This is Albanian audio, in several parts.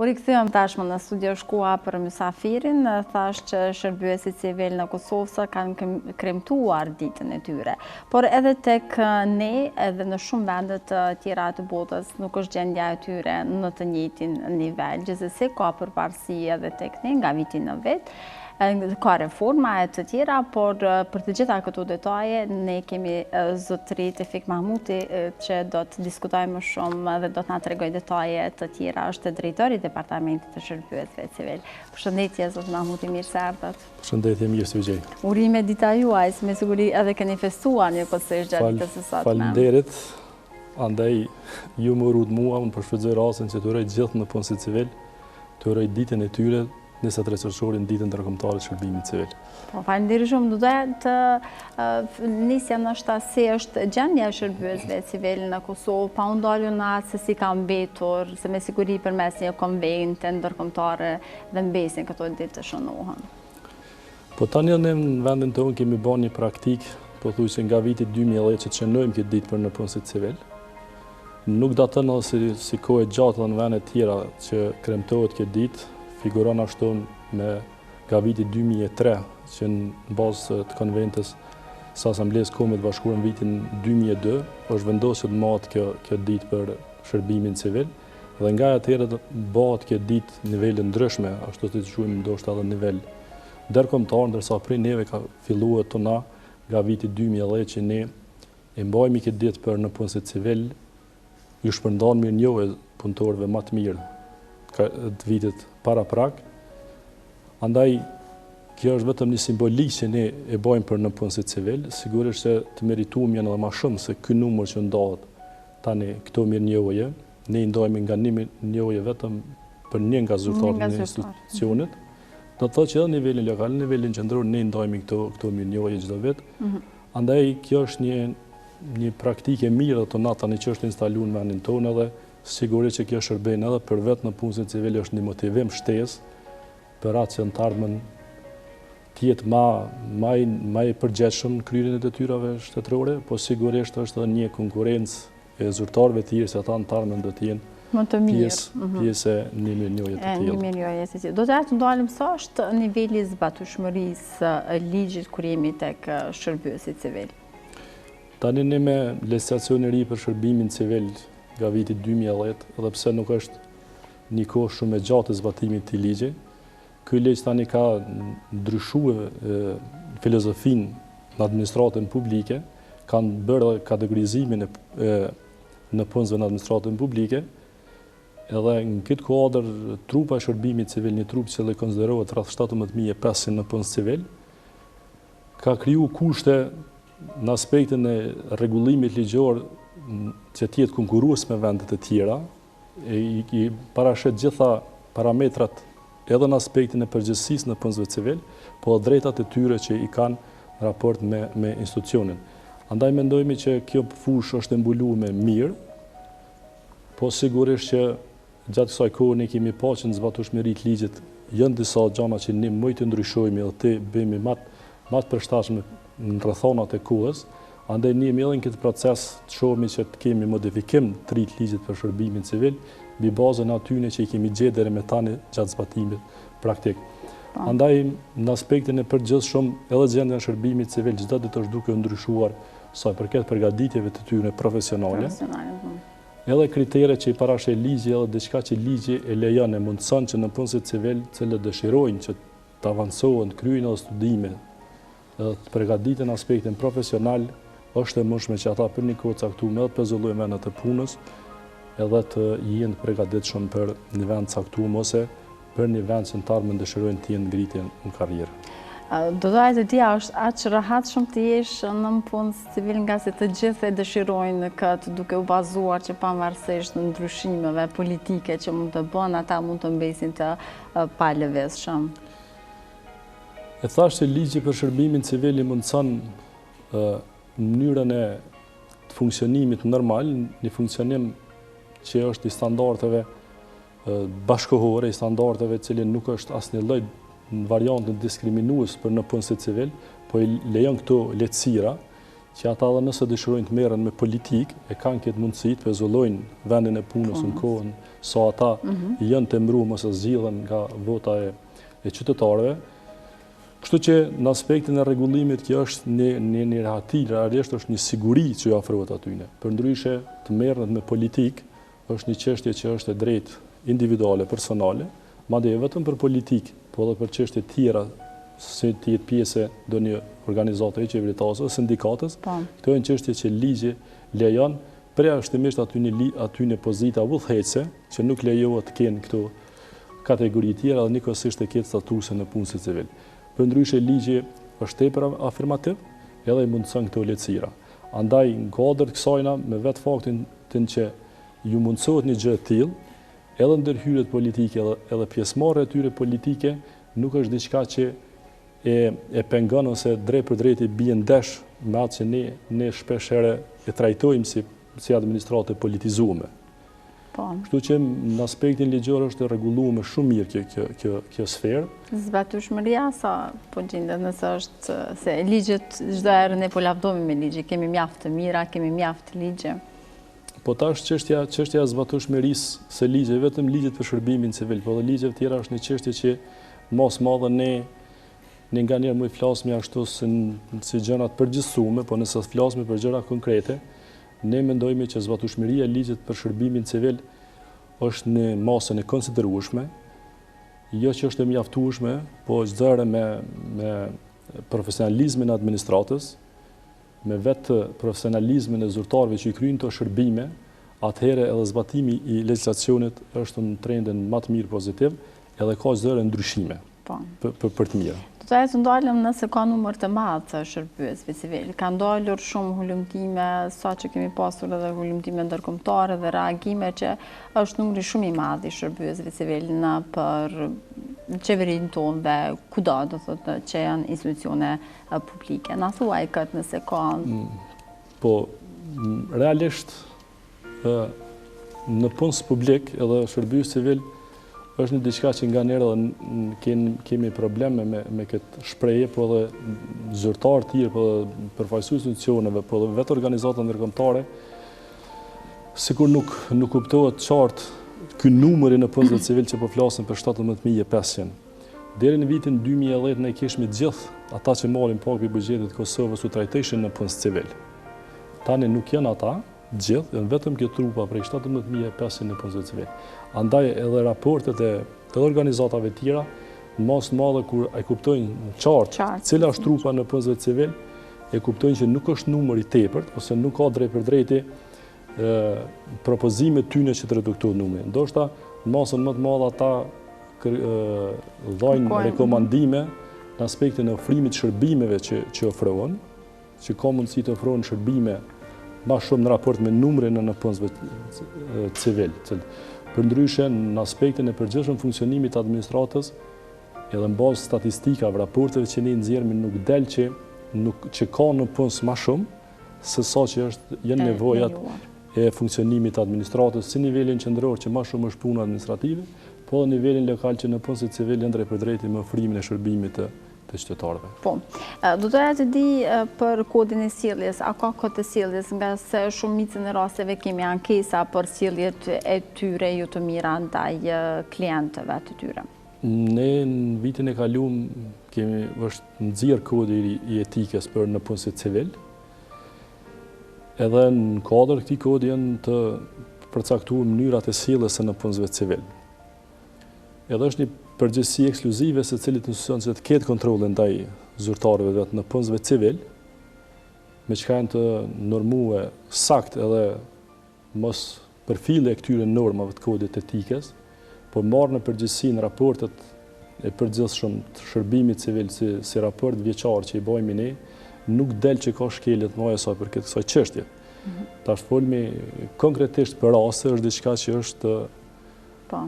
U rikthyem tashmë në studio shkua për mysafirin, thash që shërbyesi civil në Kosovë kanë kremtuar ditën e tyre. Por edhe tek ne, edhe në shumë vendet tjera të botës, nuk është gjendja e tyre në të njëjtin nivel. Gjithsesi ka përparësi edhe tek ne nga viti në vit. Ka reforma e të tjera, por për të gjitha këto detaje, ne kemi zotëri Tefik Mahmuti që do të diskutojmë më shumë dhe do të na tregoj detaje të tjera. Është drejtori i Departamentit të Shërbyesve Civil. Përshëndetje, zot Mahmuti, mirë se ardhët. Përshëndetje, mirë se u gjej. Urime dita juaj, me siguri edhe keni festuar një kohësisht gjatë ditës së sotme. Faleminderit. Andaj ju më urut mua, unë përshfrytëzoj rastin që të uroj gjithë në punësit civil, të uroj ditën e tyre 23 qershorin, ditën ndërkombëtare të shërbimit civil. Po, faleminderit shumë. Do të nisja ndoshta si është gjendja e shërbyesve civil në Kosovë, pa u ndalur në atë se si ka mbetur, se me siguri përmes një konvente ndërkombëtare dhe mbesin këto ditë të shënohen. Po tani ne në vendin tonë kemi bërë një praktik, pothuajse nga viti 2010 që të shënojmë këtë ditë për në punësit civil. Nuk datën edhe si kohë e gjatë në vende tjera që kremtohet këtë ditë, figuron ashtu nga viti 2003, që në bazë të konventës së Asamblesë Kombëve të Bashkuara në vitin 2002, është vendosur të mahet kjo ditë për shërbimin civil, dhe nga atëherë bëhet kjo ditë nivele ndryshme, ashtu si quajmë ndoshta edhe nivel ndërkombëtar, ndërsa prej neve ka filluar tona nga viti 2010 që ne e mbajmë këtë ditë për në punësit civil, ju shpërndan mirënjohje punëtorëve më të mirë të vitit para prak. Andaj, kjo është vetëm një simbolik që ne e bojmë për në punësit civil, sigurisht se të merituam janë edhe më shumë se ky numër që ndahet tani këto mirënjohje. Ne i ndajmë nga një mirënjohje vetëm për një nga zyrtarët e institucionit. Do të thotë që edhe në nivelin lokal, në nivelin qendror ne i ndajmë këto mirënjohje çdo vit. Andaj, kjo është një praktike mirë të na tani që është instaluar në vendin tonë, edhe sigurisht që kjo shërben edhe për vetë në punësin civil është një motivim shtesë për atë që në të ardhmen tjetë ma i përgjithshëm në kryerjen e detyrave shtetërore, po sigurisht është edhe një konkurrencë e zyrtarëve të tjerë se ata në të ardhmen do të jenë pjesë e një mirënjohje të tillë. Do të ndalim sa është niveli i zbatueshmërisë e ligjit kur jemi tek shërbyesi civil. Tani ne me legislacionin e ri për shërbimin civil nga viti 2010, edhe pse nuk është një kohë shumë e gjatë e zbatimit të ligji, ky ligj tani ka ndryshuar filozofinë në administratën publike, kanë bërë kategorizimin në punësve në administratën publike, edhe në këtë kuadër trupa e shërbimit civil, një trup që konsiderohet rreth 17.500 në punës civil, ka kriju kushte në aspektin e rregullimit ligjor që tjetë konkurues me vendet e tjera, i parashet gjitha parametrat edhe në aspektin e përgjithësisë në punësve civil, po dhe drejtat e tyre që i kanë në raport me institucionin. Andaj mendojmë që kjo fushë është mbuluar me mirë, po sigurisht që gjatë kësaj kohë ne kemi pa që në zbatueshmëritë ligjit janë disa gjëra që ne më të ndryshojmë dhe të bëjmë më të përshtatshme në rrethonat e kohës. Andaj ne jemi edhe në këtë proces të shohemi që të kemi modifikim të ri të ligjit për shërbimin civil, mbi bazën atyre që i kemi gjetur deri më tani gjatë zbatimit praktik. Andaj në aspektin e përgjithshëm edhe gjendja e shërbimit civil çdo ditë është duke ndryshuar sa i përket përgatitjeve të tyre profesionale. Edhe kriteret që i parashë ligji edhe diçka që ligji e lejon e mundson që në punësit civil që dëshirojnë që të avancohen, të kryejnë edhe studime, edhe të përgatiten aspektin profesional, është e mundshme që ata për një kohë caktuar të pezullojnë vendet e punës, edhe të jenë të përgatitshëm për një vend caktuar ose për një vend që në të ardhmen dëshirojnë të jenë ngritje në karrierë. Do doja të dia është aq rehatshëm të jesh në punës civil nga se të gjithë e dëshirojnë këtë duke u bazuar që pavarësisht në ndryshimeve politike që mund të bëhen, ata mund të mbesin të palëvizshëm. E thash se ligji për shërbimin civil i mundson mënyrën e të funksionimit normal, një funksionim që është i standardeve bashkëkohore, i standardeve cilin nuk është asnjë lloj variantën diskriminues për në punësit civil, po i lejon këto lehtësira, që ata dhe nëse dëshirojnë të merren me politikë, e kanë këtë mundësi të pezullojnë vendin e punës në kohën sa ata janë të mbruar ose zgjidhen nga vota e qytetarëve. Kështu që në aspektin e rregullimit kjo është një rehati, realisht është një siguri që ju ofrohet atyne. Përndryshe të merret me politikë është një çështje që është e drejtë individuale, personale, madje vetëm për politikë, po edhe për çështje tjera si të jetë pjesë do një organizate qeveritase, sindikatës, këto janë çështje që ligji lejon përjashtimisht aty pozita udhëheqëse që nuk lejohet të kenë këto kategori tjera dhe njëkohësisht të ketë statusin në punësit civil. Përndryshe ligji është tepër afirmativ edhe i mundson këto lehtësira. Andaj në kuadër të kësajna me vetë faktin që ju mundsohet një gjë e tillë, edhe ndërhyrjet politike edhe pjesëmarrja e tyre politike nuk është diçka që e pengon ose drejt për drejt i bie ndesh me atë që ne shpesh herë e trajtojmë si administratë politizueme. Kështu që në aspektin ligjor është e rregulluar shumë mirë kjo sferë. Zbatueshmëria sa po gjendet nëse është se ligjet çdo herë ne po lavdojmë me ligje, kemi mjaft të mira, kemi mjaft ligje. Po tash çështja e zbatueshmërisë se ligje, vetëm ligjet për shërbimin civil, po edhe ligjet tjera është një çështje që mos madhe ne nganjëherë më i flasim ashtu si gjëra të përgjithësuara, po nëse flasim për gjëra konkrete, ne mendojmë që zbatueshmëria e ligjit për shërbimin civil është në masën e konsiderueshme, jo që është e mjaftueshme, po çdo herë me profesionalizmin e administratës, me vetë profesionalizmin e zyrtarëve që i kryejnë këto shërbime, atëherë edhe zbatimi i legjislacionit është në trendin më të mirë pozitiv, edhe ka çdo herë ndryshime për të mirë. Do të ndalëm nëse ka numër të madh të shërbyesve civil. Ka ndalur shumë hulumtime, sa që kemi pasur edhe hulumtime ndërkombëtare dhe reagime që është numri shumë i madh i shërbyesve civil në për qeverinë tonë dhe kudo do thotë që janë institucione publike. Na thuaj këtë nëse ka. Po realisht në punës publik edhe shërbyes civil është një diçka që nganjëherë kemi probleme me këtë shprehje, po edhe zyrtarë tjerë, po edhe përfaqësues institucioneve, po edhe vetë organizata ndërkombëtare, sikur nuk kuptohet qartë ky numër në punësve civil që po flasim për 17.500. Deri në vitin 2010 ne kishim të gjithë ata që marrin pak i buxhetit të Kosovës u trajtoheshin në punës civil. Tani nuk janë ata gjithë, vetëm kjo trupa prej 17.500 në punësve civil. Andaj edhe raportet e organizatave tjera, në masë madhe kur e kuptojnë qartë cila është trupa në punësve civil, e kuptojnë që nuk është numër i tepërt, ose nuk ka drejt për drejti propozimet tyne që të reduktohet numri. Ndoshta në masën më të madhe ata dhajnë rekomandime në aspektin e ofrimit shërbimeve që ofrohen, që ka mundësi të ofrohen shërbime ma shumë në raport me numrin në punësve civil. Përndryshe, në aspektin e përgjithshëm funksionimit të administratës, edhe në bazë statistikave, raporteve që ne nxjerrim nuk del që ka në punës ma shumë, se sa që janë nevojat e funksionimit të administratës, si nivelin qendror që ma shumë është punë administrative, po dhe nivelin lokal që në punësit civil janë drejt për drejti me ofrimin e shërbimit të qytetarëve. Po, do të të di për kodin e sjelljes, a ka kod të sjelljes, nga se shumicën e rasteve kemi ankesa për sjelljet e tyre jo të mira ndaj klientëve të tyre? Ne në vitin e kaluar kemi është nxjerr kodi i etikës për në punësit civil. Edhe në kuadër këtij kodi janë të përcaktuar mënyrat e sjelljes në punësve civil. Edhe është një përgjegjësi ekskluzive se cilit institucion që të ketë kontrole ndaj zyrtarëve vetë në punësve civil, me çka janë të normue sakt edhe mos përfile e këtyre normave të kodit etikës, por marrë në përgjegjësi në raportet e përgjithshëm të shërbimit civil si raport vjeçar që i bëjmë ne, nuk del që ka shkeljet më sa për këtë kësaj çështje. Tash folmi konkretisht për raste, është diçka që është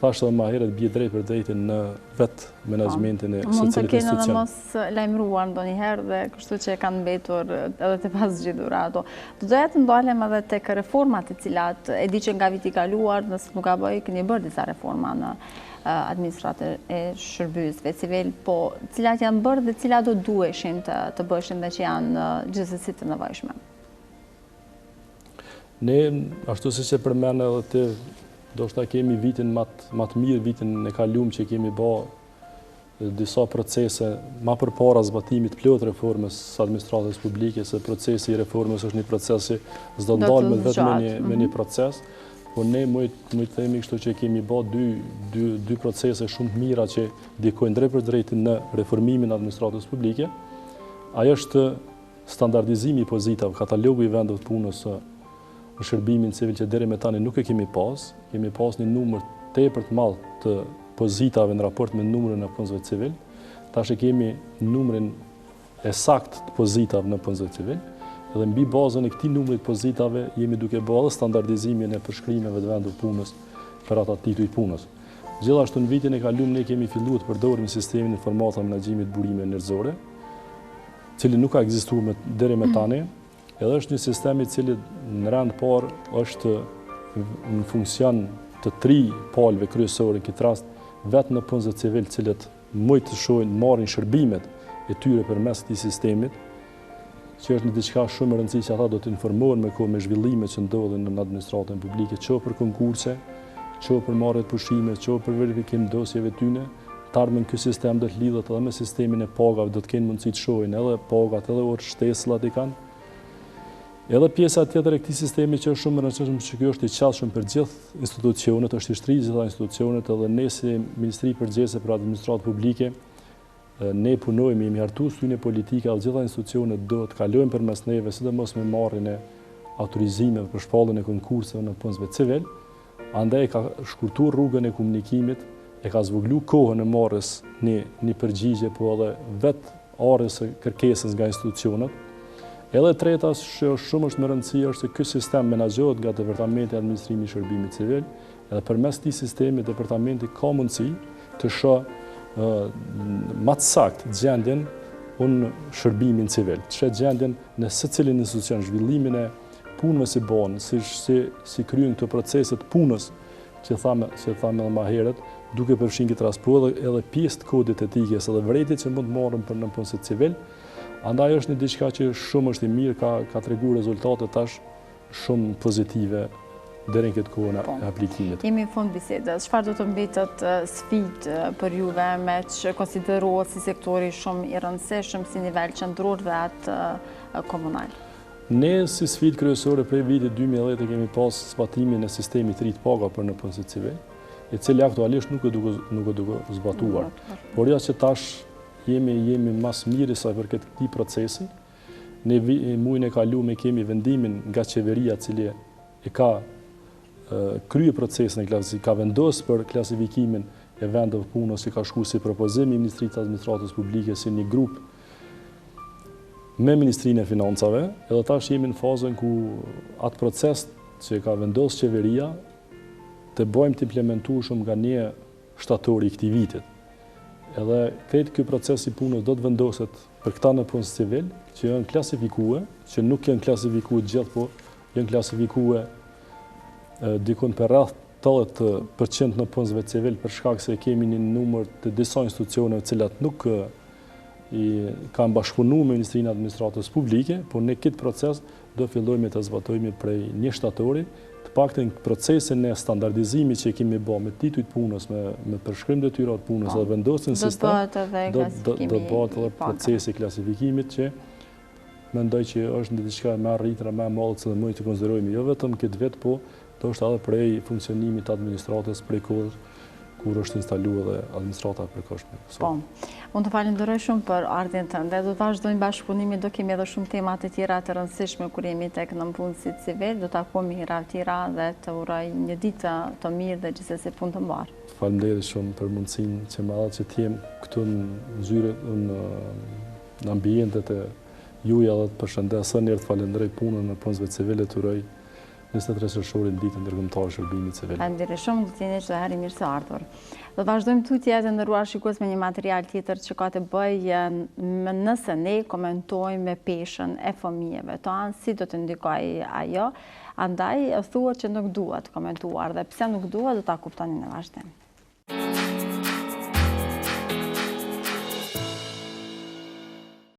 thashtë dhe ma herët bje drejt për drejtin në vetë menaxhmentin e mund të secilit kene institucion. dhe mos lajmëruar ndonjëherë dhe kështu që kanë mbetur edhe të pas zgjidhura ato. Do doja të ndalem edhe tek reformat e cilat e di që nga viti kaluar, nëse nuk ka bëj, keni bërë disa reforma në administratës e shërbësve civil, po cilat janë bërë dhe cilat do duheshin të bëshin dhe që janë gjithsesi të nevojshme? Ne, ashtu si që përmene edhe të, do shta kemi vitin më të mirë, vitin e kaluam që kemi bërë disa procese ma përpara zbatimit plot reformës së administratës publike, se procesi i reformës është një proces që s'do ndalë me vetëm me një proces, po ne mujtë themi kështu që kemi bërë dy procese shumë të mira që ndikojnë drejt për drejt në reformimin e administratës publike. Ajo është standardizimi i pozitave, katalogu i vendeve të punës në shërbimin civil që deri me tani nuk e kemi pas një numër tepër të madh të pozitave në raport me numrin e punësve civil. Tash e kemi numrin e saktë të pozitave në punësve civil, edhe mbi bazën e këtij numrit pozitave jemi duke bërë edhe standardizimin e përshkrimeve të vendeve punës për ata tituj punës. Gjithashtu në vitin e kaluar ne kemi filluar të përdorim sistemin informata menaxhimit burime njerëzore, cili nuk ka ekzistuar deri me tani. Edhe është një sistem i cili në rand parë është në funksion të 3 palëve kryesore, në këtë rast vetë në punësve civil, cilët mujt të shohin marrin shërbimet e tyre përmes këtij sistemit, që është një diçka shumë e rëndësishme që ata do të informohen me kohë me zhvillimet që ndodhin në administratën publike, qoftë për konkurse, qoftë për marrje të pushimeve, qoftë për verifikim dosjeve tyne. Të ardhmen ky sistem do të lidhet edhe me sistemin e pagave, do të kenë mundësi të shohin edhe pagat, edhe orë shtesëllat i kanë. Edhe pjesa tjetër e këtij sistemi që është shumë e rëndësishme, që ky është i qasshëm për gjithë institucionet, është i shtrirë gjitha institucionet, edhe ne si Ministri Përgjithëse për Administratë Publike, ne punojmë, jemi hartuar styne politike, dhe gjitha institucionet do të kalojnë përmes neve, sidomos me marrjen e autorizimeve për shpalljen e konkurseve në punësve civil, andaj ka shkurtuar rrugën e komunikimit, e ka zvogëluar kohën e marrjes një përgjigje, po edhe vetë arrjes së kërkesës nga institucionet. Edhe treta që shumë është më rëndësi është se ky sistem menaxhohet nga Departamenti i Administrimit i Shërbimit Civil, edhe përmes këtij sistemi departamenti ka mundësi të shohë më të saktë gjendjen në shërbimin civil, të shohë gjendjen në secilin institucion, zhvillimin e punëve si bën, si kryen këto procese të punës që thamë edhe më herët, duke përfshirë këtë rast, po edhe pjesë të kodit etikës edhe vërejtjet që mund të marrin për në punësit civil. Andaj është një diçka që shumë është i mirë, ka treguar rezultate tash shumë pozitive deri në këtë kohën e aplikimit. Jemi në fund bisedës. Çfarë do të mbetet sfidë për juve me që konsiderohet si sektori shumë i rëndësishëm si nivel qendror dhe atë komunal? Ne si sfidë kryesore prej vitit 2010 kemi pas zbatimin e sistemit të ri të paga për në punësit civil, i cili aktualisht nuk e duke zbatuar. Por ja që tash jemi mas mirë sa për këtij procesi. Ne muajin e kaluar kemi vendimin nga qeveria cili e ka krye procesin ka vendosur për klasifikimin e vendeve punës që ka shkuar si propozim i Ministrisë së Administratës Publike si një grup me Ministrinë e Financave, edhe tash jemi në fazën ku atë proces që ka vendosur qeveria të bëjmë të implementueshëm nga 1 shtatori i këtij vitit. Edhe këtë ky proces i punës do të vendoset për këta në punës civil, që janë klasifikuar, që nuk janë klasifikuar gjithë, po janë klasifikuar dikon për rreth 80% në punësve civil, për shkak se kemi një numër të disa institucioneve të cilat nuk kanë bashkëpunuar me Ministrinë e Administratës Publike, por në këtë proces do fillojmë të zbatojmë prej 1 shtatori, të paktën procesin e standardizimit që kemi bërë me titujt punës, me përshkrim detyrat punës dhe vendosjen sistem, do bëhet edhe procesi i klasifikimit që mendoj që është diçka më arritur, më e madhe se mund të konsiderojmë jo vetëm këtë vit, po ndoshta edhe prej funksionimit të administratës prej kohës kur është instaluar dhe administrata e përkohshme. Po. Unë të falenderoj shumë për ardhmën tënde. Do të vazhdojmë bashkëpunimin, do kemi edhe shumë tema të tjera të rëndësishme kur jemi tek nënpunësit civil. Do takojmë hera të tjera dhe të uroj një ditë të mirë dhe gjithsesi punë të mbar. Faleminderit shumë për mundësinë që më dha që të jem këtu në zyre në ambientet e juja dhe të përshëndes. Të falenderoj punën në punësve civile, të uroj 23 qershorin ditën ndërkombëtare shërbimit civil. Faleminderit shumë, do të jeni çdo herë mirë se ardhur. Do të vazhdojmë tutje të nderuar shikues me një material tjetër që ka të bëjë nëse ne komentojmë me peshën e fëmijëve tanë, si do të ndikojë ajo, andaj thuhet që nuk duhet komentuar dhe pse nuk duhet do ta kuptoni në vazhdim.